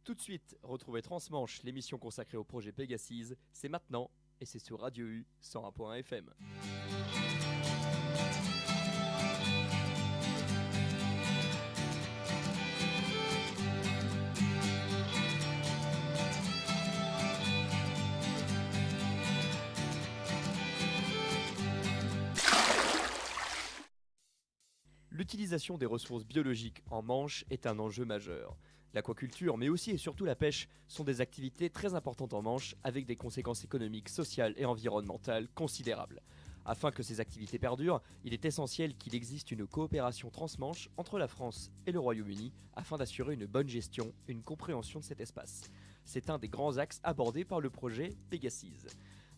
Tout de suite, retrouvez Transmanche, l'émission consacrée au projet Pegasus. C'est maintenant et c'est sur Radio U 101.1 FM. L'utilisation des ressources biologiques en Manche est un enjeu majeur. L'aquaculture, mais aussi et surtout la pêche, sont des activités très importantes en Manche, avec des conséquences économiques, sociales et environnementales considérables. Afin que ces activités perdurent, il est essentiel qu'il existe une coopération transmanche entre la France et le Royaume-Uni afin d'assurer une bonne gestion et une compréhension de cet espace. C'est un des grands axes abordés par le projet Pegasus.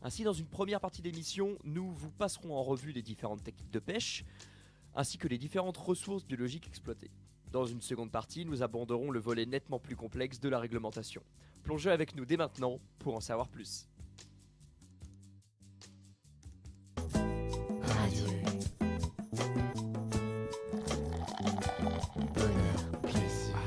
Ainsi, dans une première partie d'émission, nous vous passerons en revue les différentes techniques de pêche, ainsi que les différentes ressources biologiques exploitées. Dans une seconde partie, nous aborderons le volet nettement plus complexe de la réglementation. Plongez avec nous dès maintenant pour en savoir plus. Radio Bonheur, plaisir.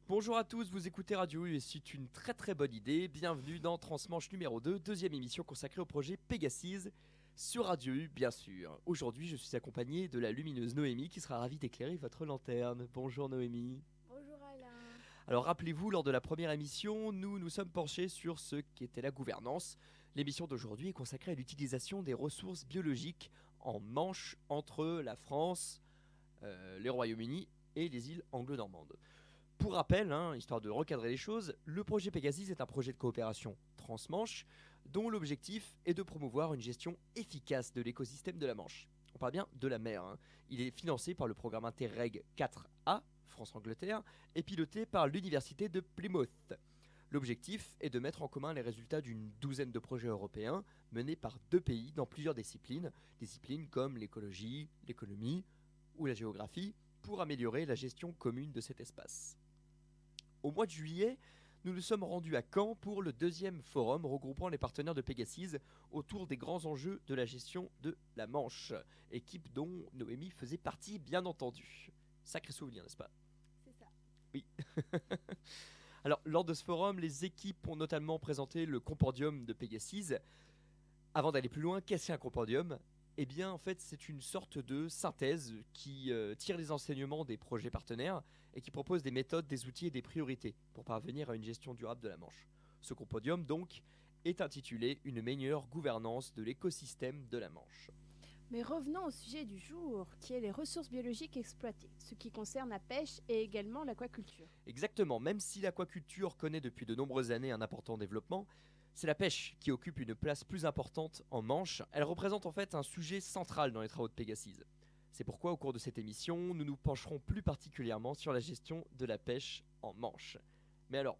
Bonjour à tous, vous écoutez Radio U et c'est une très bonne idée. Bienvenue dans Transmanche numéro 2, deuxième émission consacrée au projet Pegasus. Sur Radio U, bien sûr. Aujourd'hui, je suis accompagné de la lumineuse Noémie qui sera ravie d'éclairer votre lanterne. Bonjour Noémie. Bonjour Alain. Alors rappelez-vous, lors de la première émission, nous nous sommes penchés sur ce qu'était la gouvernance. L'émission d'aujourd'hui est consacrée à l'utilisation des ressources biologiques en Manche entre la France, les Royaumes-Unis et les îles anglo-normandes. Pour rappel, histoire de recadrer les choses, le projet Pegasus est un projet de coopération transmanche dont l'objectif est de promouvoir une gestion efficace de l'écosystème de la Manche. On parle bien de la mer. Il est financé par le programme Interreg 4A, France-Angleterre, et piloté par l'université de Plymouth. L'objectif est de mettre en commun les résultats d'une douzaine de projets européens menés par 2 pays dans plusieurs disciplines comme l'écologie, l'économie ou la géographie, pour améliorer la gestion commune de cet espace. Au mois de juillet, nous nous sommes rendus à Caen pour le 2e forum regroupant les partenaires de Pegasus autour des grands enjeux de la gestion de la Manche, équipe dont Noémie faisait partie bien entendu. Sacré souvenir, n'est-ce pas ? C'est ça. Oui. Alors, lors de ce forum, les équipes ont notamment présenté le compendium de Pegasus. Avant d'aller plus loin, qu'est-ce qu'un compendium ? Eh bien, en fait, c'est une sorte de synthèse qui tire les enseignements des projets partenaires et qui propose des méthodes, des outils et des priorités pour parvenir à une gestion durable de la Manche. Ce compendium, donc, est intitulé « Une meilleure gouvernance de l'écosystème de la Manche ». Mais revenons au sujet du jour, qui est les ressources biologiques exploitées, ce qui concerne la pêche et également l'aquaculture. Exactement, même si l'aquaculture connaît depuis de nombreuses années un important développement, c'est la pêche qui occupe une place plus importante en Manche. Elle représente en fait un sujet central dans les travaux de Pegasus. C'est pourquoi au cours de cette émission, nous nous pencherons plus particulièrement sur la gestion de la pêche en Manche. Mais alors,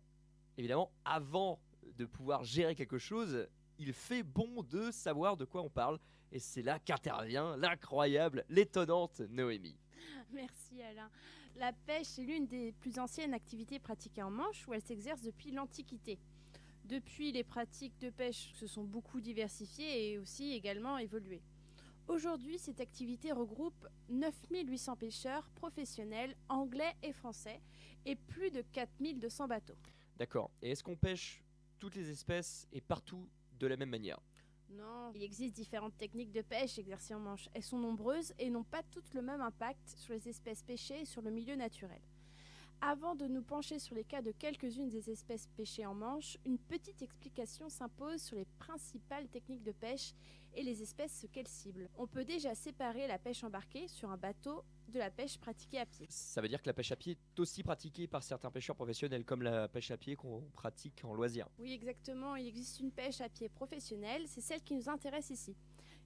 évidemment, avant de pouvoir gérer quelque chose, il fait bon de savoir de quoi on parle. Et c'est là qu'intervient l'incroyable, l'étonnante Noémie. Merci Alain. La pêche est l'une des plus anciennes activités pratiquées en Manche où elle s'exerce depuis l'Antiquité. Depuis, les pratiques de pêche se sont beaucoup diversifiées et aussi également évoluées. Aujourd'hui, cette activité regroupe 9800 pêcheurs professionnels anglais et français et plus de 4200 bateaux. D'accord. Et est-ce qu'on pêche toutes les espèces et partout de la même manière ? Non, il existe différentes techniques de pêche exercées en Manche. Elles sont nombreuses et n'ont pas toutes le même impact sur les espèces pêchées et sur le milieu naturel. Avant de nous pencher sur les cas de quelques-unes des espèces pêchées en Manche, une petite explication s'impose sur les principales techniques de pêche et les espèces qu'elles ciblent. On peut déjà séparer la pêche embarquée sur un bateau de la pêche pratiquée à pied. Ça veut dire que la pêche à pied est aussi pratiquée par certains pêcheurs professionnels, comme la pêche à pied qu'on pratique en loisir. Oui, exactement. Il existe une pêche à pied professionnelle, c'est celle qui nous intéresse ici.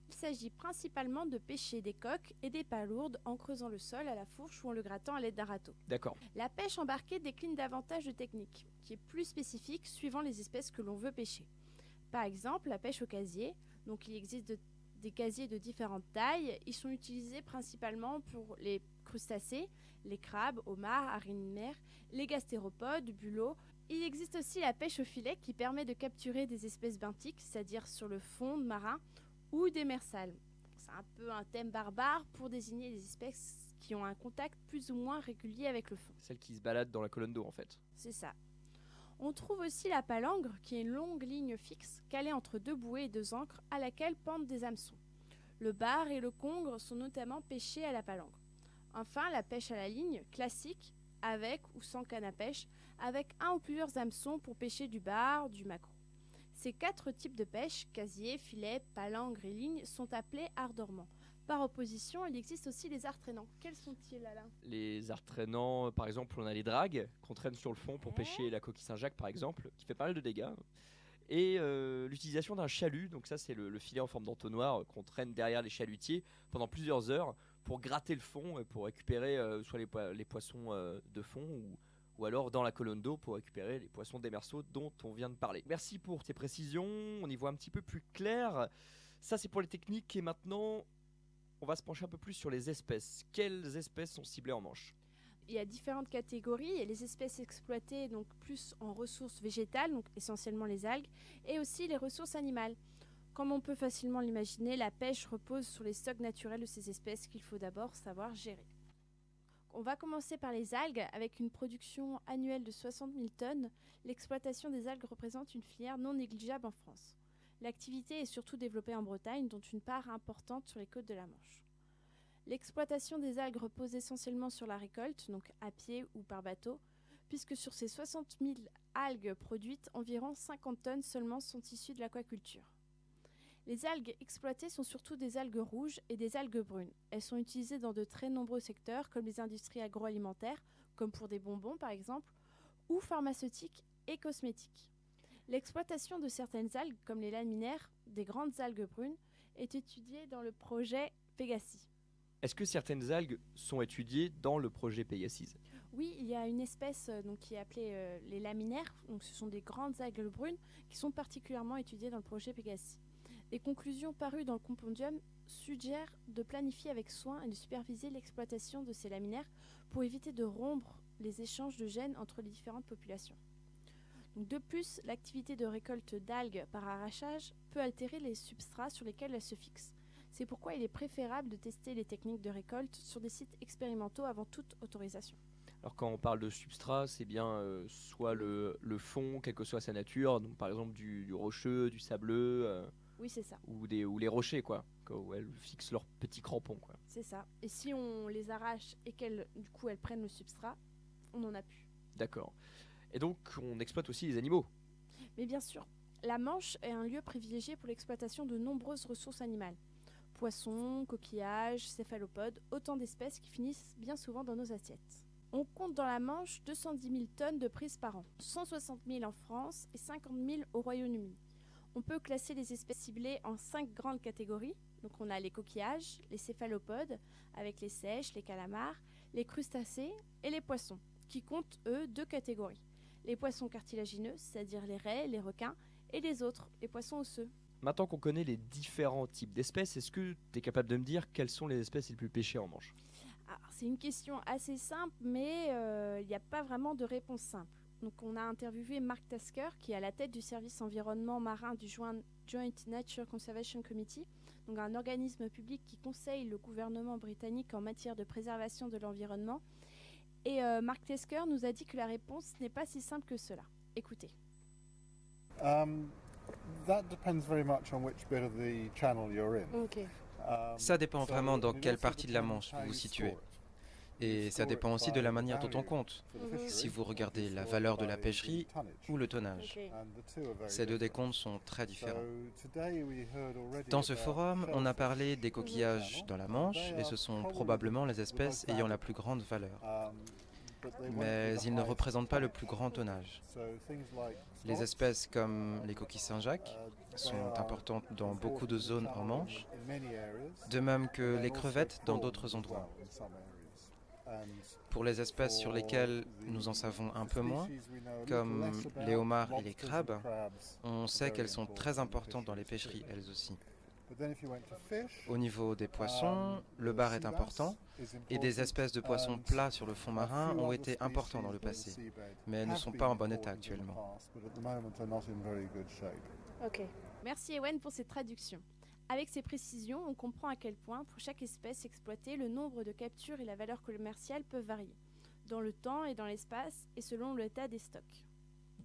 Il s'agit principalement de pêcher des coques et des palourdes en creusant le sol à la fourche ou en le grattant à l'aide d'un râteau. D'accord. La pêche embarquée décline davantage de techniques, qui est plus spécifique suivant les espèces que l'on veut pêcher. Par exemple, la pêche au casier. Donc il existe des casiers de différentes tailles. Ils sont utilisés principalement pour les crustacés, les crabes, homards, araignées de mer, les gastéropodes, bulots. Il existe aussi la pêche au filet qui permet de capturer des espèces benthiques, c'est-à-dire sur le fond marin, ou des mersales. C'est un peu un thème barbare pour désigner les espèces qui ont un contact plus ou moins régulier avec le fond. Celle qui se balade dans la colonne d'eau en fait. C'est ça. On trouve aussi la palangre, qui est une longue ligne fixe calée entre deux bouées et deux ancres à laquelle pendent des hameçons. Le bar et le congre sont notamment pêchés à la palangre. Enfin, la pêche à la ligne, classique, avec ou sans canne à pêche, avec un ou plusieurs hameçons pour pêcher du bar, du maquereau. Ces 4 types de pêche, casier, filet, palangre et ligne, sont appelés arts dormants. Par opposition, il existe aussi les arts traînants. Quels sont-ils, Alain ? Les arts traînants, par exemple, on a les dragues qu'on traîne sur le fond pour pêcher la coquille Saint-Jacques, par exemple, qui fait pas mal de dégâts. Et l'utilisation d'un chalut, donc ça c'est le filet en forme d'entonnoir qu'on traîne derrière les chalutiers pendant plusieurs heures pour gratter le fond et pour récupérer soit les poissons de fond ou alors dans la colonne d'eau pour récupérer les poissons démersaux dont on vient de parler. Merci pour tes précisions, on y voit un petit peu plus clair. Ça c'est pour les techniques et maintenant on va se pencher un peu plus sur les espèces. Quelles espèces sont ciblées en Manche ? Il y a différentes catégories. Il y a les espèces exploitées donc plus en ressources végétales, donc essentiellement les algues, et aussi les ressources animales. Comme on peut facilement l'imaginer, la pêche repose sur les stocks naturels de ces espèces qu'il faut d'abord savoir gérer. On va commencer par les algues. Avec une production annuelle de 60 000 tonnes, l'exploitation des algues représente une filière non négligeable en France. L'activité est surtout développée en Bretagne, dont une part importante sur les côtes de la Manche. L'exploitation des algues repose essentiellement sur la récolte, donc à pied ou par bateau, puisque sur ces 60 000 algues produites, environ 50 tonnes seulement sont issues de l'aquaculture. Les algues exploitées sont surtout des algues rouges et des algues brunes. Elles sont utilisées dans de très nombreux secteurs, comme les industries agroalimentaires, comme pour des bonbons par exemple, ou pharmaceutiques et cosmétiques. L'exploitation de certaines algues, comme les laminaires, des grandes algues brunes, est étudiée dans le projet Pegasus. Est-ce que certaines algues sont étudiées dans le projet Pegasus ? Oui, il y a une espèce qui est appelée les laminaires. Donc, ce sont des grandes algues brunes qui sont particulièrement étudiées dans le projet Pegasus. Les conclusions parues dans le compendium suggèrent de planifier avec soin et de superviser l'exploitation de ces laminaires pour éviter de rompre les échanges de gènes entre les différentes populations. Donc, de plus, l'activité de récolte d'algues par arrachage peut altérer les substrats sur lesquels elles se fixent. C'est pourquoi il est préférable de tester les techniques de récolte sur des sites expérimentaux avant toute autorisation. Alors quand on parle de substrat, c'est bien soit le fond, quelle que soit sa nature, donc par exemple du rocheux, du sableux, Oui, c'est ça. ou les rochers, quoi, où elles fixent leurs petits crampons, quoi. C'est ça. Et si on les arrache et qu'elles prennent le substrat, on n'en a plus. D'accord. Et donc on exploite aussi les animaux. Mais bien sûr, la Manche est un lieu privilégié pour l'exploitation de nombreuses ressources animales. Poissons, coquillages, céphalopodes, autant d'espèces qui finissent bien souvent dans nos assiettes. On compte dans la Manche 210 000 tonnes de prises par an, 160 000 en France et 50 000 au Royaume-Uni. On peut classer les espèces ciblées en 5 grandes catégories. Donc on a les coquillages, les céphalopodes, avec les seiches, les calamars, les crustacés et les poissons, qui comptent eux 2 catégories. Les poissons cartilagineux, c'est-à-dire les raies, les requins, et les autres, les poissons osseux. Maintenant qu'on connaît les différents types d'espèces, est-ce que tu es capable de me dire quelles sont les espèces les plus pêchées en Manche ? Alors, c'est une question assez simple, mais il n'y a pas vraiment de réponse simple. Donc, on a interviewé Mark Tasker, qui est à la tête du service environnement marin du Joint Nature Conservation Committee, donc un organisme public qui conseille le gouvernement britannique en matière de préservation de l'environnement. Et Mark Tasker nous a dit que la réponse n'est pas si simple que cela. Écoutez. That depends very much on which bit of the channel you're in. Okay. Ça dépend vraiment dans quelle partie de la Manche vous vous situez. Et ça dépend aussi de la manière dont on compte. Si vous regardez la valeur de la pêcherie ou le tonnage. Ces deux décomptes sont très différents. Dans ce forum, on a parlé des coquillages dans la Manche et ce sont probablement les espèces ayant la plus grande valeur. Mais ils ne représentent pas le plus grand tonnage. Les espèces comme les coquilles Saint-Jacques sont importantes dans beaucoup de zones en Manche, de même que les crevettes dans d'autres endroits. Pour les espèces sur lesquelles nous en savons un peu moins, comme les homards et les crabes, on sait qu'elles sont très importantes dans les pêcheries elles aussi. Au niveau des poissons, le bar est important et des espèces de poissons plats sur le fond marin ont été importants dans le passé, mais ne sont pas en bon état actuellement. Ok. Merci Ewen pour cette traduction. Avec ces précisions, on comprend à quel point, pour chaque espèce exploitée, le nombre de captures et la valeur commerciale peuvent varier, dans le temps et dans l'espace, et selon l'état des stocks.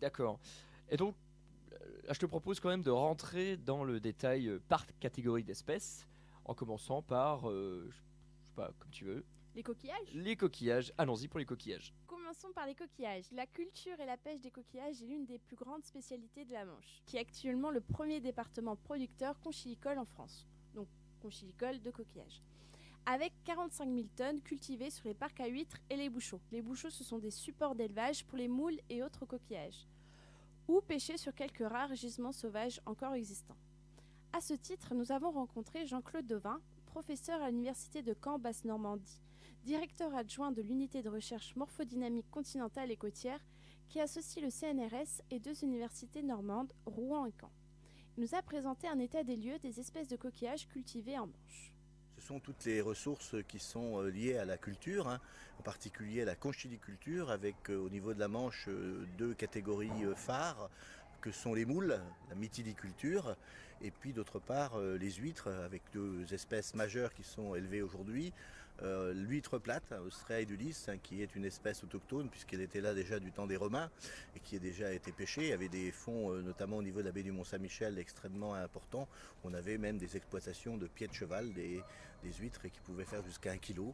D'accord. Et donc, là, je te propose quand même de rentrer dans le détail par catégorie d'espèces, en commençant par, je sais pas, comme tu veux, Les coquillages? les coquillages. Allons-y pour les coquillages. Commençons par les coquillages. La culture et la pêche des coquillages est l'une des plus grandes spécialités de la Manche, qui est actuellement le premier département producteur conchilicole en France. Donc, conchilicole de coquillages. Avec 45 000 tonnes cultivées sur les parcs à huîtres et les bouchots. Les bouchots, ce sont des supports d'élevage pour les moules et autres coquillages, ou pêchés sur quelques rares gisements sauvages encore existants. À ce titre, nous avons rencontré Jean-Claude Devin, professeur à l'université de Caen Basse-Normandie, directeur adjoint de l'unité de recherche morphodynamique continentale et côtière, qui associe le CNRS et 2 universités normandes, Rouen et Caen. Il nous a présenté un état des lieux des espèces de coquillages cultivées en Manche. Ce sont toutes les ressources qui sont liées à la culture, en particulier à la conchiliculture, avec au niveau de la Manche 2 catégories phares, que sont les moules, la mytiliculture, et puis d'autre part les huîtres, avec 2 espèces majeures qui sont élevées aujourd'hui. L'huître plate, Ostrea edulis, qui est une espèce autochtone puisqu'elle était là déjà du temps des Romains et qui a déjà été pêchée. Il y avait des fonds, notamment au niveau de la baie du Mont-Saint-Michel, extrêmement importants. On avait même des exploitations de pieds de cheval, des huîtres qui pouvaient faire jusqu'à 1 kilo.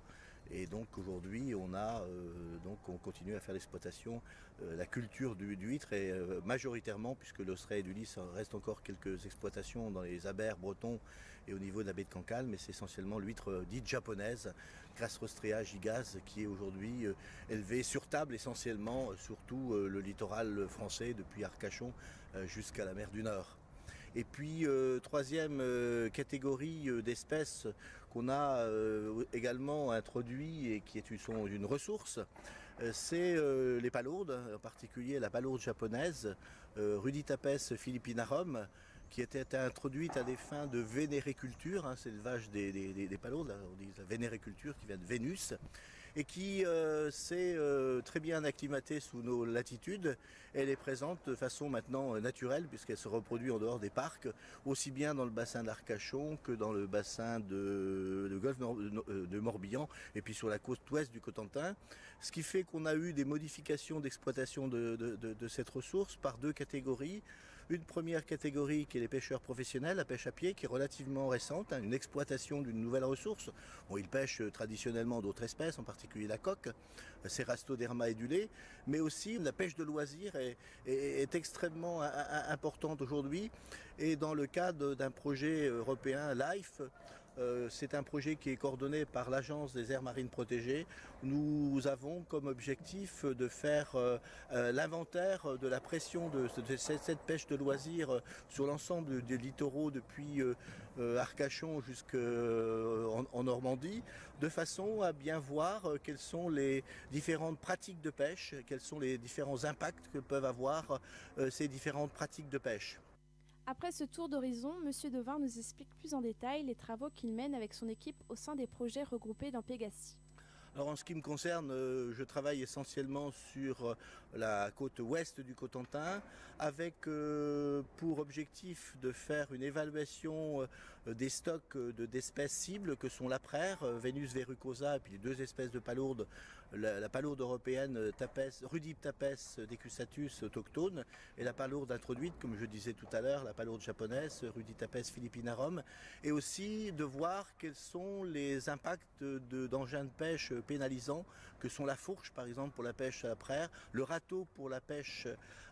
Et donc aujourd'hui, on continue à faire l'exploitation, la culture du huître et majoritairement, puisque l'Ostrea edulis reste encore quelques exploitations dans les abers bretons et au niveau de la baie de Cancale, mais c'est essentiellement l'huître dite japonaise, Crassostrea gigas, qui est aujourd'hui élevée sur table essentiellement, surtout le littoral français depuis Arcachon jusqu'à la mer du Nord. Et puis, 3e catégorie d'espèces qu'on a également introduit et qui sont une ressource, c'est les palourdes, en particulier la palourde japonaise, Ruditapes philippinarum, qui était introduite à des fins de vénériculture, c'est l'élevage des palourdes, on dit la vénériculture qui vient de Vénus, et qui s'est très bien acclimatée sous nos latitudes. Elle est présente de façon maintenant naturelle puisqu'elle se reproduit en dehors des parcs, aussi bien dans le bassin d'Arcachon que dans le bassin de golfe de Morbihan et puis sur la côte ouest du Cotentin. Ce qui fait qu'on a eu des modifications d'exploitation de cette ressource par 2 catégories. Une première catégorie qui est les pêcheurs professionnels, la pêche à pied, qui est relativement récente, une exploitation d'une nouvelle ressource. Bon, ils pêchent traditionnellement d'autres espèces, en particulier la coque, Cerastoderma edule, mais aussi la pêche de loisirs est extrêmement importante aujourd'hui. Et dans le cadre d'un projet européen LIFE, c'est un projet qui est coordonné par l'Agence des aires marines protégées. Nous avons comme objectif de faire l'inventaire de la pression de cette pêche de loisirs sur l'ensemble des littoraux depuis Arcachon jusqu'en Normandie, de façon à bien voir quelles sont les différentes pratiques de pêche, quels sont les différents impacts que peuvent avoir ces différentes pratiques de pêche. Après ce tour d'horizon, M. Devin nous explique plus en détail les travaux qu'il mène avec son équipe au sein des projets regroupés dans Pégasie. Alors en ce qui me concerne, je travaille essentiellement sur la côte ouest du Cotentin avec pour objectif de faire une évaluation des stocks d'espèces cibles que sont l'apraire, Venus verrucosa et puis les 2 espèces de palourdes, la palourde européenne Ruditapes decusatus autochtone et la palourde introduite, comme je disais tout à l'heure, la palourde japonaise Ruditapes philippinarum, et aussi de voir quels sont les impacts d'engins de pêche pénalisants que sont la fourche par exemple pour la pêche à l'apraire, le râteau pour la pêche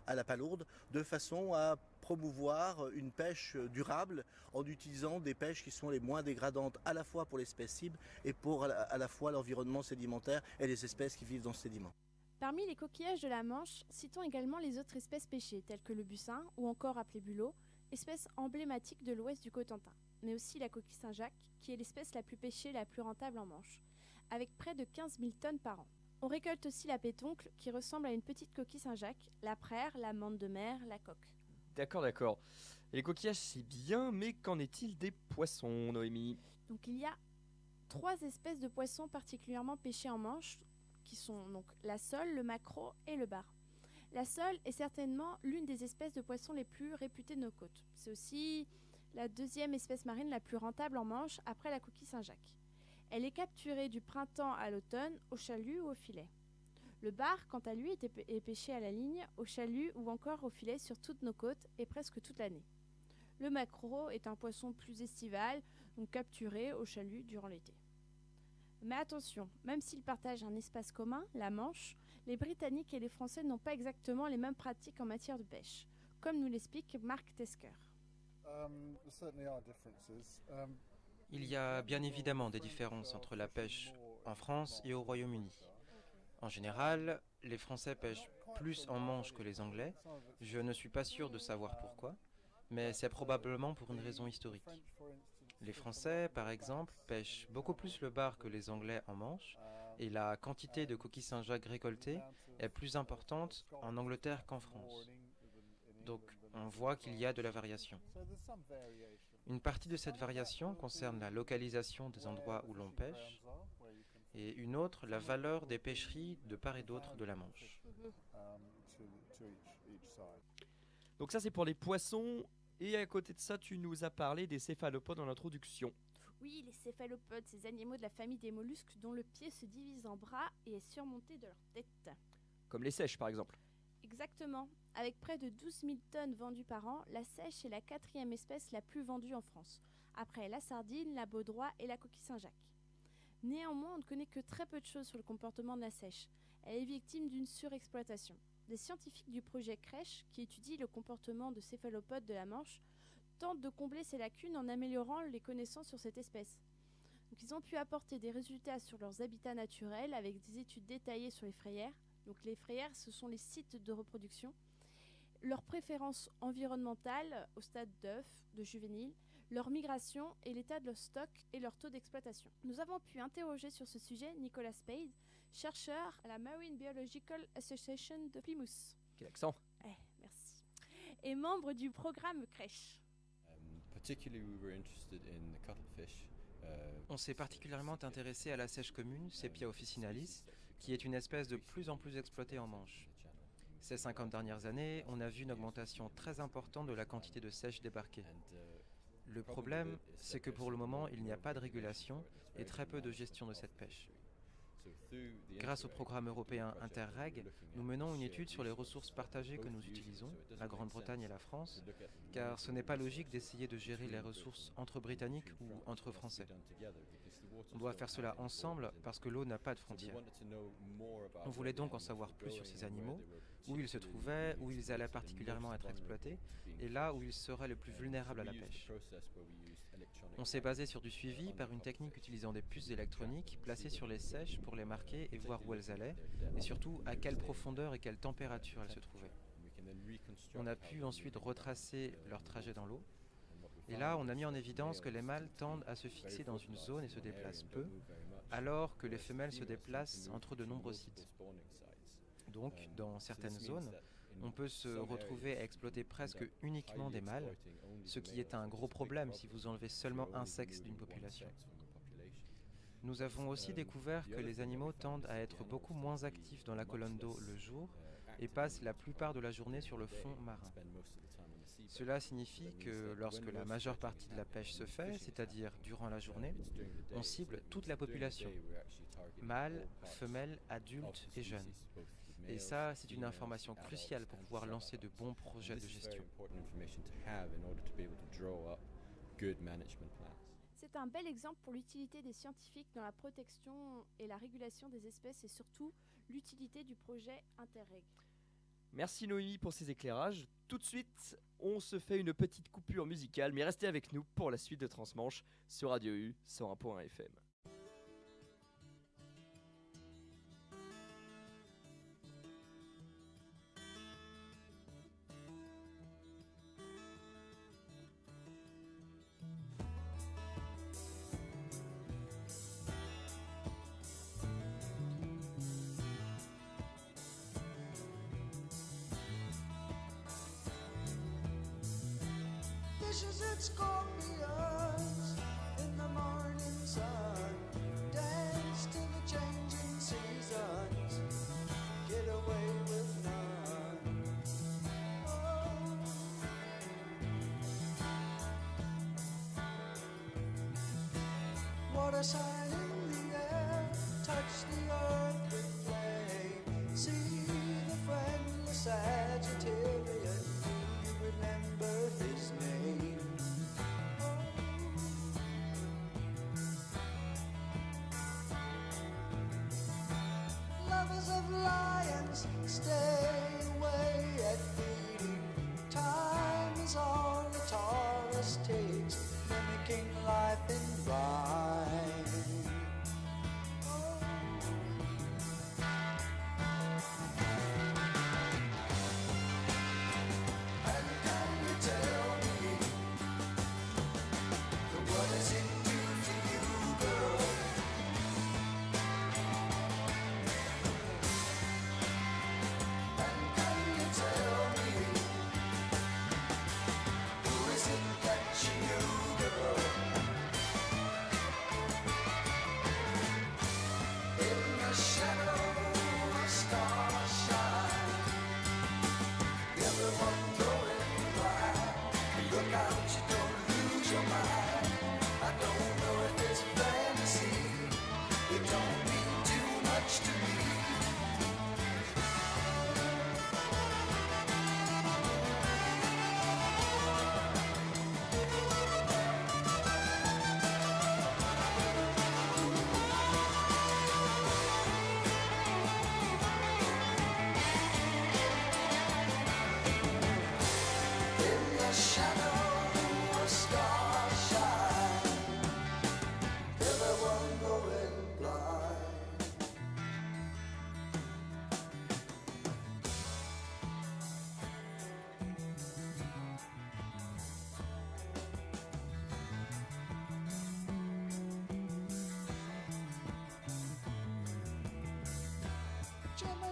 à la palourde, de façon à promouvoir une pêche durable en utilisant des pêches qui sont les moins dégradantes à la fois pour l'espèce cible et pour à la fois l'environnement sédimentaire et les espèces qui vivent dans ce sédiment. Parmi les coquillages de la Manche, citons également les autres espèces pêchées, telles que le bussin ou encore appelé bulot, espèce emblématique de l'ouest du Cotentin, mais aussi la coquille Saint-Jacques, qui est l'espèce la plus pêchée et la plus rentable en Manche, avec près de 15 000 tonnes par an. On récolte aussi la pétoncle, qui ressemble à une petite coquille Saint-Jacques, la praire, la mande de mer, la coque. D'accord. Les coquillages, c'est bien, mais qu'en est-il des poissons, Noémie? Donc il y a 3 espèces de poissons particulièrement pêchés en Manche, qui sont donc la sole, le maquereau et le bar. La sole est certainement l'une des espèces de poissons les plus réputées de nos côtes. C'est aussi la 2e espèce marine la plus rentable en Manche après la coquille Saint-Jacques. Elle est capturée du printemps à l'automne au chalut ou au filet. Le bar, quant à lui, est pêché à la ligne, au chalut ou encore au filet sur toutes nos côtes et presque toute l'année. Le maquereau est un poisson plus estival, donc capturé au chalut durant l'été. Mais attention, même s'ils partagent un espace commun, la Manche, les Britanniques et les Français n'ont pas exactement les mêmes pratiques en matière de pêche, comme nous l'explique Mark Tesker. Il y a bien évidemment des différences entre la pêche en France et au Royaume-Uni. En général, les Français pêchent plus en Manche que les Anglais. Je ne suis pas sûr de savoir pourquoi, mais c'est probablement pour une raison historique. Les Français, par exemple, pêchent beaucoup plus le bar que les Anglais en Manche, et la quantité de coquilles Saint-Jacques récoltées est plus importante en Angleterre qu'en France. Donc, on voit qu'il y a de la variation. Une partie de cette variation concerne la localisation des endroits où l'on pêche, et une autre, la valeur des pêcheries de part et d'autre de la Manche. Donc ça c'est pour les poissons, et à côté de ça tu nous as parlé des céphalopodes en introduction. Oui, les céphalopodes, ces animaux de la famille des mollusques dont le pied se divise en bras et est surmonté de leur tête. Comme les seiches par exemple. Exactement. Avec près de 12 000 tonnes vendues par an, la seiche est la 4e espèce la plus vendue en France, après la sardine, la baudroie et la coquille Saint-Jacques. Néanmoins, on ne connaît que très peu de choses sur le comportement de la seiche. Elle est victime d'une surexploitation. Des scientifiques du projet Crèche, qui étudient le comportement de céphalopodes de la Manche, tentent de combler ces lacunes en améliorant les connaissances sur cette espèce. Donc, ils ont pu apporter des résultats sur leurs habitats naturels avec des études détaillées sur les frayères. Donc, les frayères, ce sont les sites de reproduction. Leurs préférences environnementales au stade d'œuf, de juvénile, leur migration et l'état de leur stock et leur taux d'exploitation. Nous avons pu interroger sur ce sujet Nicolas Spade, chercheur à la Marine Biological Association de Plymouth. Quel accent! Merci. Et membre du programme Crèche. On s'est particulièrement intéressé à la seiche commune, Sepia officinalis, qui est une espèce de plus en plus exploitée en Manche. Ces 50 dernières années, on a vu une augmentation très importante de la quantité de seiche débarquée. Le problème, c'est que pour le moment, il n'y a pas de régulation et très peu de gestion de cette pêche. Grâce au programme européen Interreg, nous menons une étude sur les ressources partagées que nous utilisons, la Grande-Bretagne et la France, car ce n'est pas logique d'essayer de gérer les ressources entre Britanniques ou entre Français. On doit faire cela ensemble parce que l'eau n'a pas de frontières. On voulait donc en savoir plus sur ces animaux, où ils se trouvaient, où ils allaient particulièrement être exploités, et là où ils seraient le plus vulnérables à la pêche. On s'est basé sur du suivi par une technique utilisant des puces électroniques placées sur les seiches pour les marquer et voir où elles allaient, et surtout à quelle profondeur et quelle température elles se trouvaient. On a pu ensuite retracer leur trajet dans l'eau, et là on a mis en évidence que les mâles tendent à se fixer dans une zone et se déplacent peu, alors que les femelles se déplacent entre de nombreux sites. Donc, dans certaines zones, on peut se retrouver à exploiter presque uniquement des mâles, ce qui est un gros problème si vous enlevez seulement un sexe d'une population. Nous avons aussi découvert que les animaux tendent à être beaucoup moins actifs dans la colonne d'eau le jour et passent la plupart de la journée sur le fond marin. Cela signifie que lorsque la majeure partie de la pêche se fait, c'est-à-dire durant la journée, on cible toute la population, mâles, femelles, adultes et jeunes. Et ça, c'est une information cruciale pour pouvoir lancer de bons projets de gestion. C'est un bel exemple pour l'utilité des scientifiques dans la protection et la régulation des espèces et surtout l'utilité du projet Interreg. Merci Noémie pour ces éclairages. Tout de suite, on se fait une petite coupure musicale, mais restez avec nous pour la suite de Transmanche sur Radio U 101.1 FM. Fishes and scorpions in the morning sun dance to the changing seasons, get away with none. Oh. Water sign in the air, touch the earth with flame.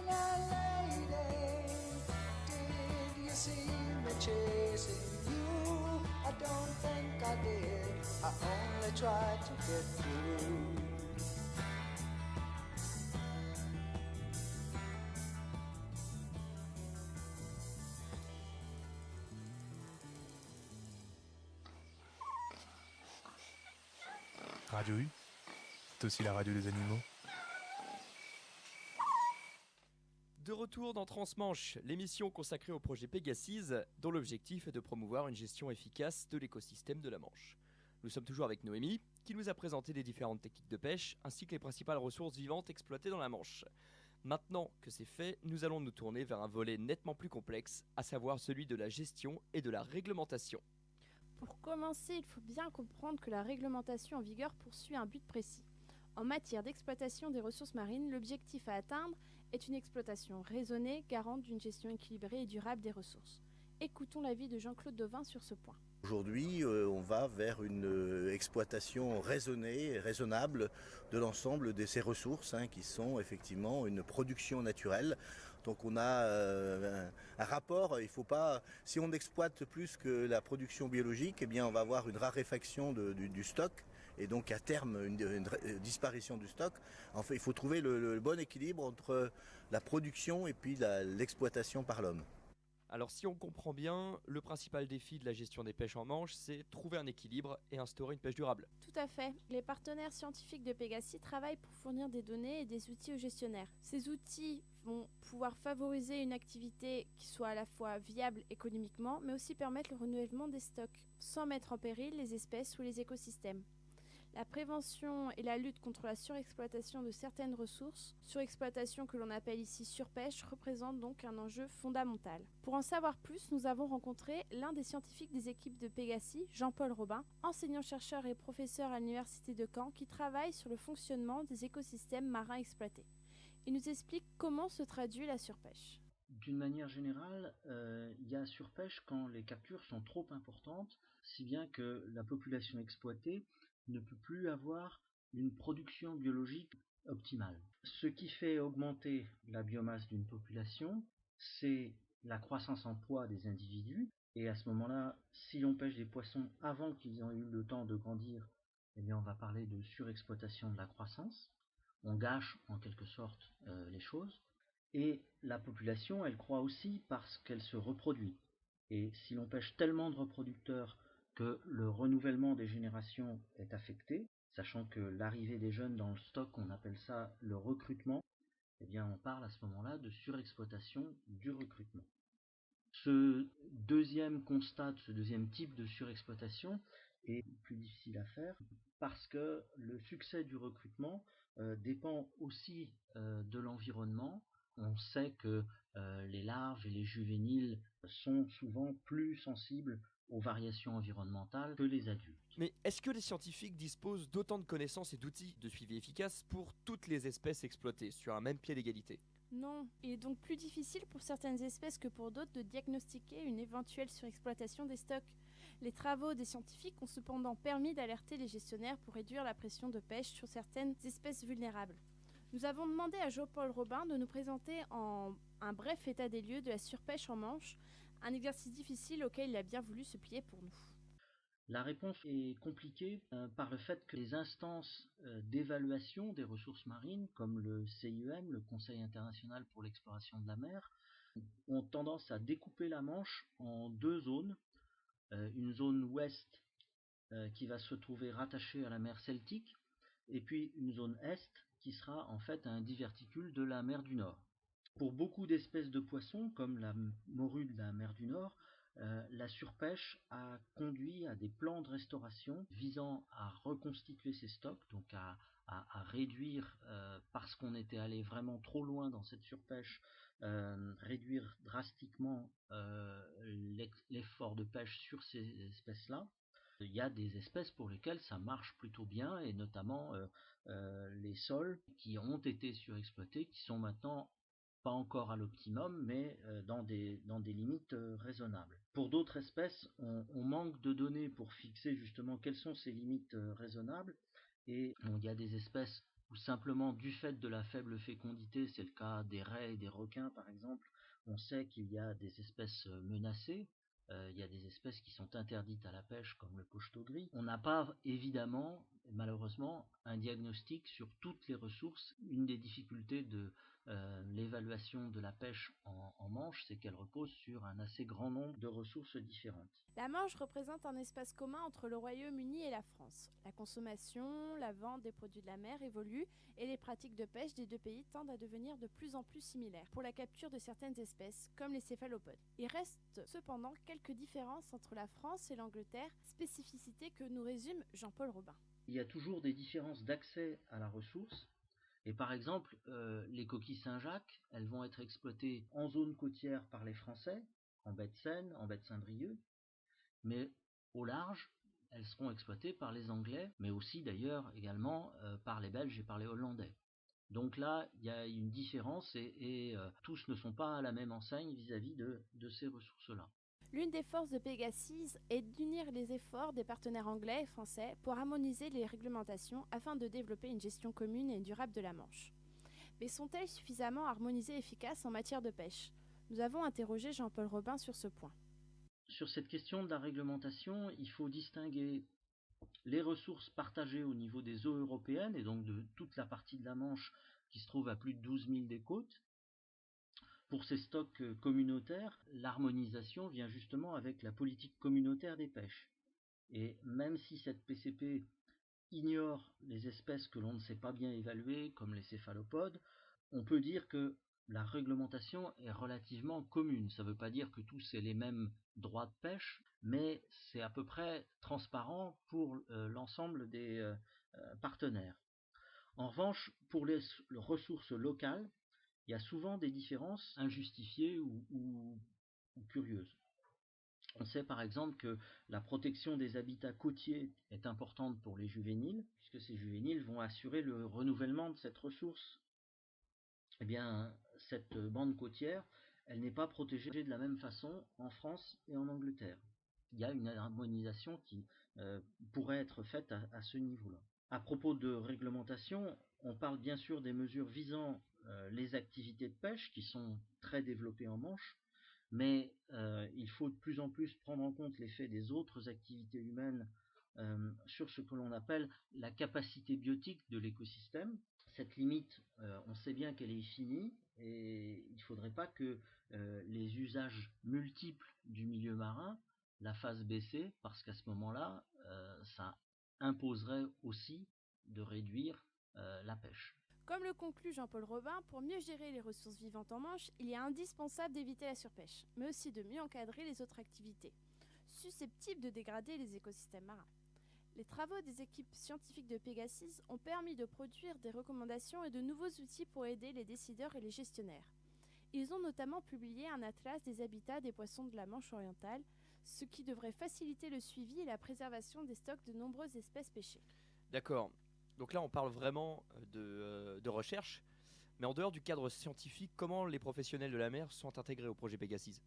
a lady. Did you see me chasing you? I don't think I did. I only tried to get through. Radio U, c'est aussi la radio des animaux. De retour dans Transmanche, l'émission consacrée au projet Pegasus, dont l'objectif est de promouvoir une gestion efficace de l'écosystème de la Manche. Nous sommes toujours avec Noémie, qui nous a présenté les différentes techniques de pêche, ainsi que les principales ressources vivantes exploitées dans la Manche. Maintenant que c'est fait, nous allons nous tourner vers un volet nettement plus complexe, à savoir celui de la gestion et de la réglementation. Pour commencer, il faut bien comprendre que la réglementation en vigueur poursuit un but précis. En matière d'exploitation des ressources marines, l'objectif à atteindre est une exploitation raisonnée, garante d'une gestion équilibrée et durable des ressources. Écoutons l'avis de Jean-Claude Devin sur ce point. Aujourd'hui, on va vers une exploitation raisonnée et raisonnable de l'ensemble de ces ressources qui sont effectivement une production naturelle. Donc on a un rapport, il faut pas, si on exploite plus que la production biologique, eh bien on va avoir une raréfaction du stock et donc à terme une disparition du stock. En fait, il faut trouver le bon équilibre entre la production et puis l'exploitation par l'homme. Alors si on comprend bien, le principal défi de la gestion des pêches en Manche, c'est trouver un équilibre et instaurer une pêche durable. Tout à fait. Les partenaires scientifiques de Pegasus travaillent pour fournir des données et des outils aux gestionnaires. Ces outils vont pouvoir favoriser une activité qui soit à la fois viable économiquement, mais aussi permettre le renouvellement des stocks, sans mettre en péril les espèces ou les écosystèmes. La prévention et la lutte contre la surexploitation de certaines ressources, surexploitation que l'on appelle ici surpêche, représentent donc un enjeu fondamental. Pour en savoir plus, nous avons rencontré l'un des scientifiques des équipes de Pegasus, Jean-Paul Robin, enseignant-chercheur et professeur à l'université de Caen, qui travaille sur le fonctionnement des écosystèmes marins exploités. Il nous explique comment se traduit la surpêche. D'une manière générale, il y a surpêche quand les captures sont trop importantes, si bien que la population exploitée ne peut plus avoir une production biologique optimale. Ce qui fait augmenter la biomasse d'une population, c'est la croissance en poids des individus, et à ce moment-là, si l'on pêche des poissons avant qu'ils aient eu le temps de grandir, eh bien on va parler de surexploitation de la croissance. On gâche en quelque sorte les choses. Et la population, elle croît aussi parce qu'elle se reproduit. Et si l'on pêche tellement de reproducteurs que le renouvellement des générations est affecté, sachant que l'arrivée des jeunes dans le stock, on appelle ça le recrutement, eh bien on parle à ce moment-là de surexploitation du recrutement. Ce deuxième constat, ce deuxième type de surexploitation est plus difficile à faire parce que le succès du recrutement dépend aussi de l'environnement. On sait que les larves et les juvéniles sont souvent plus sensibles aux variations environnementales que les adultes. Mais est-ce que les scientifiques disposent d'autant de connaissances et d'outils de suivi efficaces pour toutes les espèces exploitées sur un même pied d'égalité ? Non, il est donc plus difficile pour certaines espèces que pour d'autres de diagnostiquer une éventuelle surexploitation des stocks. Les travaux des scientifiques ont cependant permis d'alerter les gestionnaires pour réduire la pression de pêche sur certaines espèces vulnérables. Nous avons demandé à Jean-Paul Robin de nous présenter en un bref état des lieux de la surpêche en Manche, un exercice difficile auquel il a bien voulu se plier pour nous. La réponse est compliquée par le fait que les instances d'évaluation des ressources marines, comme le CIEM, le Conseil international pour l'exploration de la mer, ont tendance à découper la Manche en deux zones. Une zone ouest qui va se trouver rattachée à la mer Celtique, et puis une zone est qui sera en fait un diverticule de la mer du Nord. Pour beaucoup d'espèces de poissons, comme la morue de la mer du Nord, la surpêche a conduit à des plans de restauration visant à reconstituer ces stocks, donc à réduire, parce qu'on était allé vraiment trop loin dans cette surpêche, réduire drastiquement l'effort de pêche sur ces espèces-là. Il y a des espèces pour lesquelles ça marche plutôt bien, et notamment les sols qui ont été surexploités, qui sont maintenant pas encore à l'optimum, mais dans des limites raisonnables. Pour d'autres espèces, on manque de données pour fixer justement quelles sont ces limites raisonnables, et il y a des espèces où ou simplement du fait de la faible fécondité, c'est le cas des raies et des requins par exemple, on sait qu'il y a des espèces menacées, il y a des espèces qui sont interdites à la pêche comme le pochetot gris. On n'a pas évidemment, malheureusement, un diagnostic sur toutes les ressources. Une des difficultés de l'évaluation de la pêche en Manche, c'est qu'elle repose sur un assez grand nombre de ressources différentes. La Manche représente un espace commun entre le Royaume-Uni et la France. La consommation, la vente des produits de la mer évoluent et les pratiques de pêche des deux pays tendent à devenir de plus en plus similaires pour la capture de certaines espèces, comme les céphalopodes. Il reste cependant quelques différences entre la France et l'Angleterre, spécificité que nous résume Jean-Paul Robin. Il y a toujours des différences d'accès à la ressource. Et par exemple, les coquilles Saint-Jacques, elles vont être exploitées en zone côtière par les Français, en baie de Seine, en baie de Saint-Brieuc, mais au large, elles seront exploitées par les Anglais, mais aussi d'ailleurs également par les Belges et par les Hollandais. Donc là, il y a une différence et tous ne sont pas à la même enseigne vis-à-vis de ces ressources-là. L'une des forces de Pegasus est d'unir les efforts des partenaires anglais et français pour harmoniser les réglementations afin de développer une gestion commune et durable de la Manche. Mais sont-elles suffisamment harmonisées et efficaces en matière de pêche ? Nous avons interrogé Jean-Paul Robin sur ce point. Sur cette question de la réglementation, il faut distinguer les ressources partagées au niveau des eaux européennes et donc de toute la partie de la Manche qui se trouve à plus de 12 000 des côtes. Pour ces stocks communautaires, l'harmonisation vient justement avec la politique communautaire des pêches. Et même si cette PCP ignore les espèces que l'on ne sait pas bien évaluer, comme les céphalopodes, on peut dire que la réglementation est relativement commune. Ça ne veut pas dire que tous aient les mêmes droits de pêche, mais c'est à peu près transparent pour l'ensemble des partenaires. En revanche, pour les ressources locales, il y a souvent des différences injustifiées ou curieuses. On sait par exemple que la protection des habitats côtiers est importante pour les juvéniles, puisque ces juvéniles vont assurer le renouvellement de cette ressource. Eh bien, cette bande côtière, elle n'est pas protégée de la même façon en France et en Angleterre. Il y a une harmonisation qui pourrait être faite à ce niveau-là. À propos de réglementation, on parle bien sûr des mesures visant les activités de pêche qui sont très développées en Manche, mais il faut de plus en plus prendre en compte l'effet des autres activités humaines sur ce que l'on appelle la capacité biotique de l'écosystème. Cette limite, on sait bien qu'elle est finie et il ne faudrait pas que les usages multiples du milieu marin la fassent baisser, parce qu'à ce moment-là, ça imposerait aussi de réduire la pêche. Comme le conclut Jean-Paul Robin, pour mieux gérer les ressources vivantes en Manche, il est indispensable d'éviter la surpêche, mais aussi de mieux encadrer les autres activités, susceptibles de dégrader les écosystèmes marins. Les travaux des équipes scientifiques de Pegasus ont permis de produire des recommandations et de nouveaux outils pour aider les décideurs et les gestionnaires. Ils ont notamment publié un atlas des habitats des poissons de la Manche orientale, ce qui devrait faciliter le suivi et la préservation des stocks de nombreuses espèces pêchées. D'accord. Donc là, on parle vraiment de recherche. Mais en dehors du cadre scientifique, comment les professionnels de la mer sont intégrés au projet Pegasus ?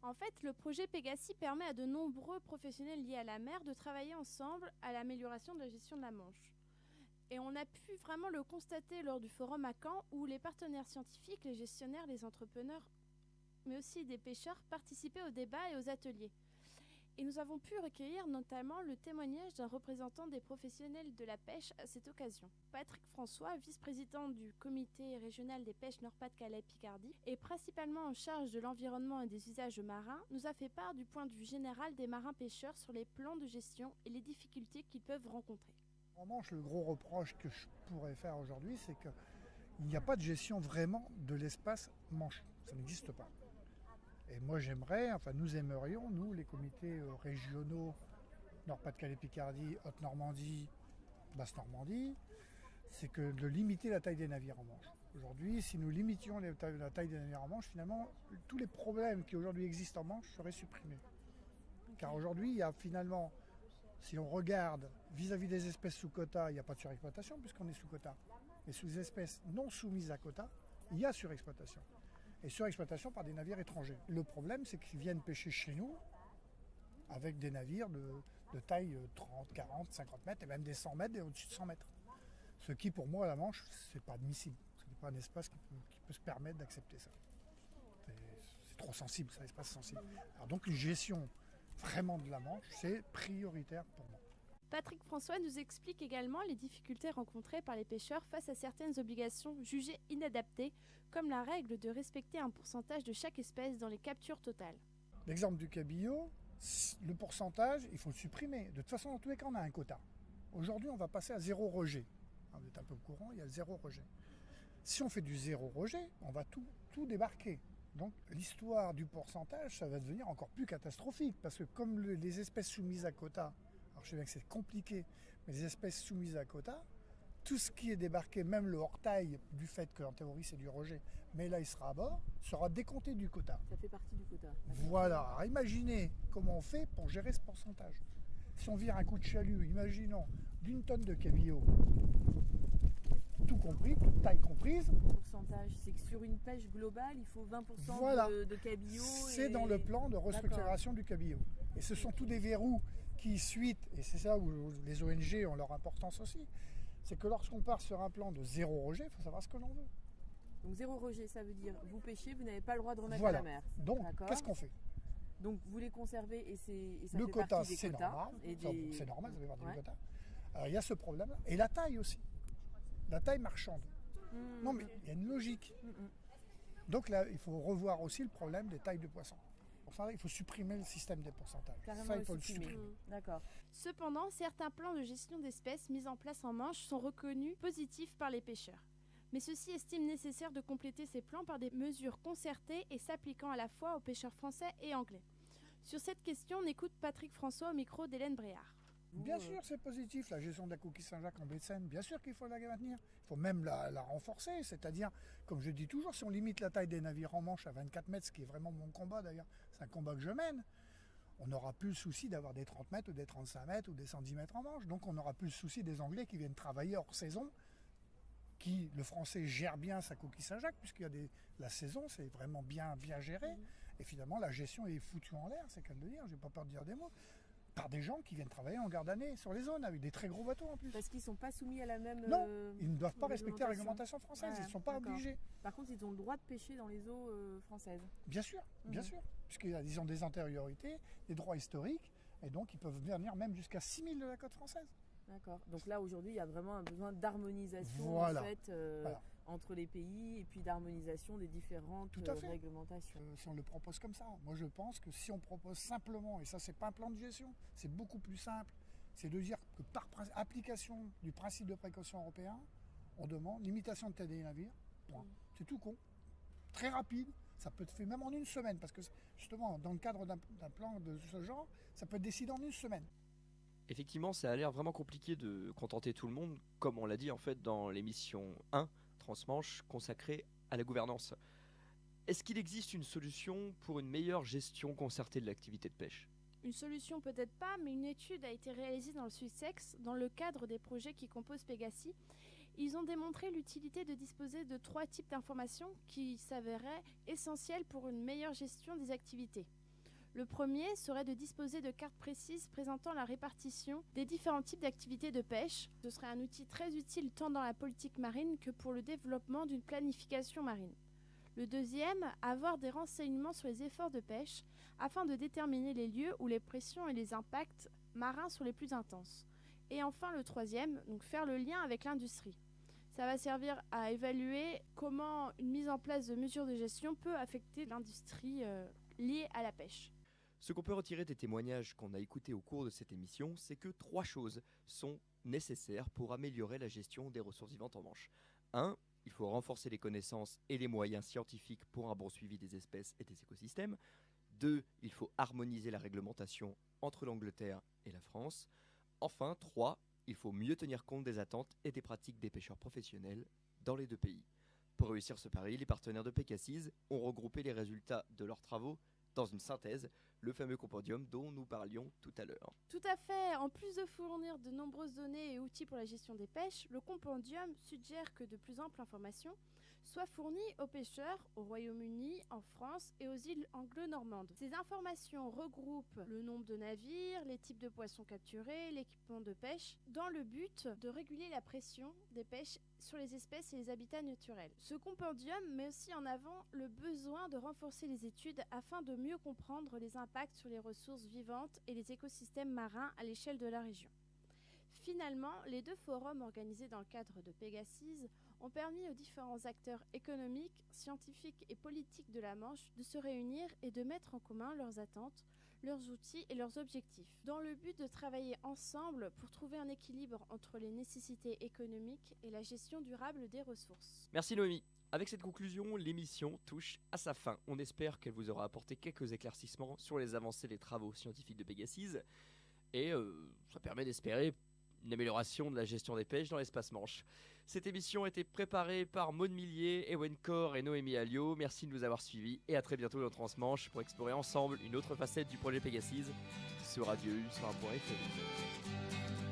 En fait, le projet Pegasus permet à de nombreux professionnels liés à la mer de travailler ensemble à l'amélioration de la gestion de la Manche. Et on a pu vraiment le constater lors du forum à Caen, où les partenaires scientifiques, les gestionnaires, les entrepreneurs, mais aussi des pêcheurs participaient aux débats et aux ateliers. Et nous avons pu recueillir notamment le témoignage d'un représentant des professionnels de la pêche à cette occasion. Patrick François, vice-président du comité régional des pêches Nord-Pas-de-Calais-Picardie et principalement en charge de l'environnement et des usages marins, nous a fait part du point de vue général des marins pêcheurs sur les plans de gestion et les difficultés qu'ils peuvent rencontrer. En Manche, le gros reproche que je pourrais faire aujourd'hui, c'est qu'il n'y a pas de gestion vraiment de l'espace Manche. Ça n'existe pas. Et moi nous aimerions, nous, les comités régionaux, Nord-Pas-de-Calais-Picardie, Haute-Normandie, Basse-Normandie, c'est que de limiter la taille des navires en Manche. Aujourd'hui, si nous limitions la taille des navires en Manche, finalement, tous les problèmes qui aujourd'hui existent en Manche seraient supprimés. Car aujourd'hui, il y a finalement, si on regarde vis-à-vis des espèces sous quota, il n'y a pas de surexploitation puisqu'on est sous quota. Mais sous les espèces non soumises à quota, il y a surexploitation. Et surexploitation par des navires étrangers. Le problème, c'est qu'ils viennent pêcher chez nous avec des navires de taille 30, 40, 50 mètres et même des 100 mètres et au-dessus de 100 mètres. Ce qui, pour moi, à la Manche, c'est pas admissible. Ce n'est pas un espace qui peut se permettre d'accepter ça. C'est trop sensible, c'est un espace sensible. Alors donc une gestion vraiment de la Manche, c'est prioritaire pour moi. Patrick François nous explique également les difficultés rencontrées par les pêcheurs face à certaines obligations jugées inadaptées, comme la règle de respecter un pourcentage de chaque espèce dans les captures totales. L'exemple du cabillaud, le pourcentage, il faut le supprimer. De toute façon, dans tous les cas, on a un quota. Aujourd'hui, on va passer à 0 rejet. Vous êtes un peu au courant, il y a 0 rejet. Si on fait du 0 rejet, on va tout débarquer. Donc l'histoire du pourcentage, ça va devenir encore plus catastrophique, parce que comme les espèces soumises à quota, alors je sais bien que c'est compliqué, mais les espèces soumises à quota, tout ce qui est débarqué, même le hors-taille, du fait qu'en théorie c'est du rejet, mais là il sera à bord, sera décompté du quota. Ça fait partie du quota. Voilà, alors imaginez comment on fait pour gérer ce pourcentage. Si on vire un coup de chalut, imaginons, d'une tonne de cabillaud, tout compris, toute taille comprise. Le pourcentage, c'est que sur une pêche globale, il faut 20% voilà. de cabillaud. C'est dans le plan de restructuration du cabillaud. Et ce sont tous des verrous qui, suite, et c'est ça où les ONG ont leur importance aussi, c'est que lorsqu'on part sur un plan de 0 rejet, il faut savoir ce que l'on veut. Donc 0 rejet, ça veut dire vous pêchez, vous n'avez pas le droit de remettre voilà. à la mer. Donc, qu'est-ce qu'on fait? Donc vous les conservez et ça le fait quota, partie des c'est quotas. Normal. C'est normal, ça fait partie ouais. du quota. Alors il y a ce problème-là. Et la taille aussi. La taille marchande. Non mais il y a une logique. Donc là, il faut revoir aussi le problème des tailles de poissons. Pour ça, il faut supprimer le système des pourcentages. Carrément ça, il faut le supprimer. D'accord. Cependant, certains plans de gestion d'espèces mis en place en Manche sont reconnus positifs par les pêcheurs. Mais ceux-ci estiment nécessaire de compléter ces plans par des mesures concertées et s'appliquant à la fois aux pêcheurs français et anglais. Sur cette question, on écoute Patrick François au micro d'Hélène Bréard. Bien sûr, c'est positif, la gestion de la coquille Saint-Jacques en baie de Seine, bien sûr qu'il faut la maintenir. Il faut même la renforcer, c'est-à-dire, comme je dis toujours, si on limite la taille des navires en Manche à 24 mètres, ce qui est vraiment mon combat d'ailleurs, c'est un combat que je mène, on n'aura plus le souci d'avoir des 30 mètres ou des 35 mètres ou des 110 mètres en Manche. Donc on n'aura plus le souci des Anglais qui viennent travailler hors saison, le Français gère bien sa coquille Saint-Jacques, puisqu'il y a la saison, c'est vraiment bien géré. Et finalement, la gestion est foutue en l'air, c'est qu'à le dire, j'ai pas peur de dire des mots, par des gens qui viennent travailler en garde-année sur les zones, avec des très gros bateaux en plus. Parce qu'ils ne sont pas soumis à la même... Non, ils ne doivent pas respecter la réglementation française, ils ne sont pas obligés. Par contre, ils ont le droit de pêcher dans les eaux françaises. Bien sûr, puisqu'ils ont des antériorités, des droits historiques, et donc ils peuvent venir même jusqu'à 6 000 de la côte française. D'accord. Donc là, aujourd'hui, il y a vraiment un besoin d'harmonisation entre les pays et puis d'harmonisation des différentes réglementations. Si on le propose comme ça, moi je pense que si on propose simplement, et ça c'est pas un plan de gestion, c'est beaucoup plus simple, c'est de dire que par application du principe de précaution européen, on demande limitation de taille des navires, point. C'est tout con, très rapide, ça peut être fait même en une semaine, parce que justement dans le cadre d'un plan de ce genre, ça peut être décidé en une semaine. Effectivement, ça a l'air vraiment compliqué de contenter tout le monde, comme on l'a dit en fait dans l'émission 1, Transmanche, consacrée à la gouvernance. Est-ce qu'il existe une solution pour une meilleure gestion concertée de l'activité de pêche ? Une solution peut-être pas, mais une étude a été réalisée dans le Sussex, dans le cadre des projets qui composent Pégasi. Ils ont démontré l'utilité de disposer de 3 types d'informations qui s'avéraient essentielles pour une meilleure gestion des activités. Le premier serait de disposer de cartes précises présentant la répartition des différents types d'activités de pêche. Ce serait un outil très utile tant dans la politique marine que pour le développement d'une planification marine. Le deuxième, avoir des renseignements sur les efforts de pêche afin de déterminer les lieux où les pressions et les impacts marins sont les plus intenses. Et enfin le troisième, donc faire le lien avec l'industrie. Ça va servir à évaluer comment une mise en place de mesures de gestion peut affecter l'industrie liée à la pêche. Ce qu'on peut retirer des témoignages qu'on a écoutés au cours de cette émission, c'est que 3 choses sont nécessaires pour améliorer la gestion des ressources vivantes en Manche. 1. Il faut renforcer les connaissances et les moyens scientifiques pour un bon suivi des espèces et des écosystèmes. 2. Il faut harmoniser la réglementation entre l'Angleterre et la France. Enfin, 3. Il faut mieux tenir compte des attentes et des pratiques des pêcheurs professionnels dans les 2 pays. Pour réussir ce pari, les partenaires de Pégasi ont regroupé les résultats de leurs travaux dans une synthèse, le fameux compendium dont nous parlions tout à l'heure. Tout à fait. En plus de fournir de nombreuses données et outils pour la gestion des pêches, le compendium suggère que de plus amples informations soient fournies aux pêcheurs au Royaume-Uni, en France et aux îles anglo-normandes. Ces informations regroupent le nombre de navires, les types de poissons capturés, l'équipement de pêche, dans le but de réguler la pression des pêches sur les espèces et les habitats naturels. Ce compendium met aussi en avant le besoin de renforcer les études afin de mieux comprendre les impacts sur les ressources vivantes et les écosystèmes marins à l'échelle de la région. Finalement, les 2 forums organisés dans le cadre de Pegasus ont permis aux différents acteurs économiques, scientifiques et politiques de la Manche de se réunir et de mettre en commun leurs attentes, leurs outils et leurs objectifs, dans le but de travailler ensemble pour trouver un équilibre entre les nécessités économiques et la gestion durable des ressources. Merci Noémie. Avec cette conclusion, l'émission touche à sa fin. On espère qu'elle vous aura apporté quelques éclaircissements sur les avancées des travaux scientifiques de Pegasus et ça permet d'espérer une amélioration de la gestion des pêches dans l'espace Manche. Cette émission a été préparée par Maud Millier, Ewen Cor et Noémie Alliot. Merci de nous avoir suivis et à très bientôt dans Transmanche pour explorer ensemble une autre facette du projet Pegasus sur Radio U sur un point FM.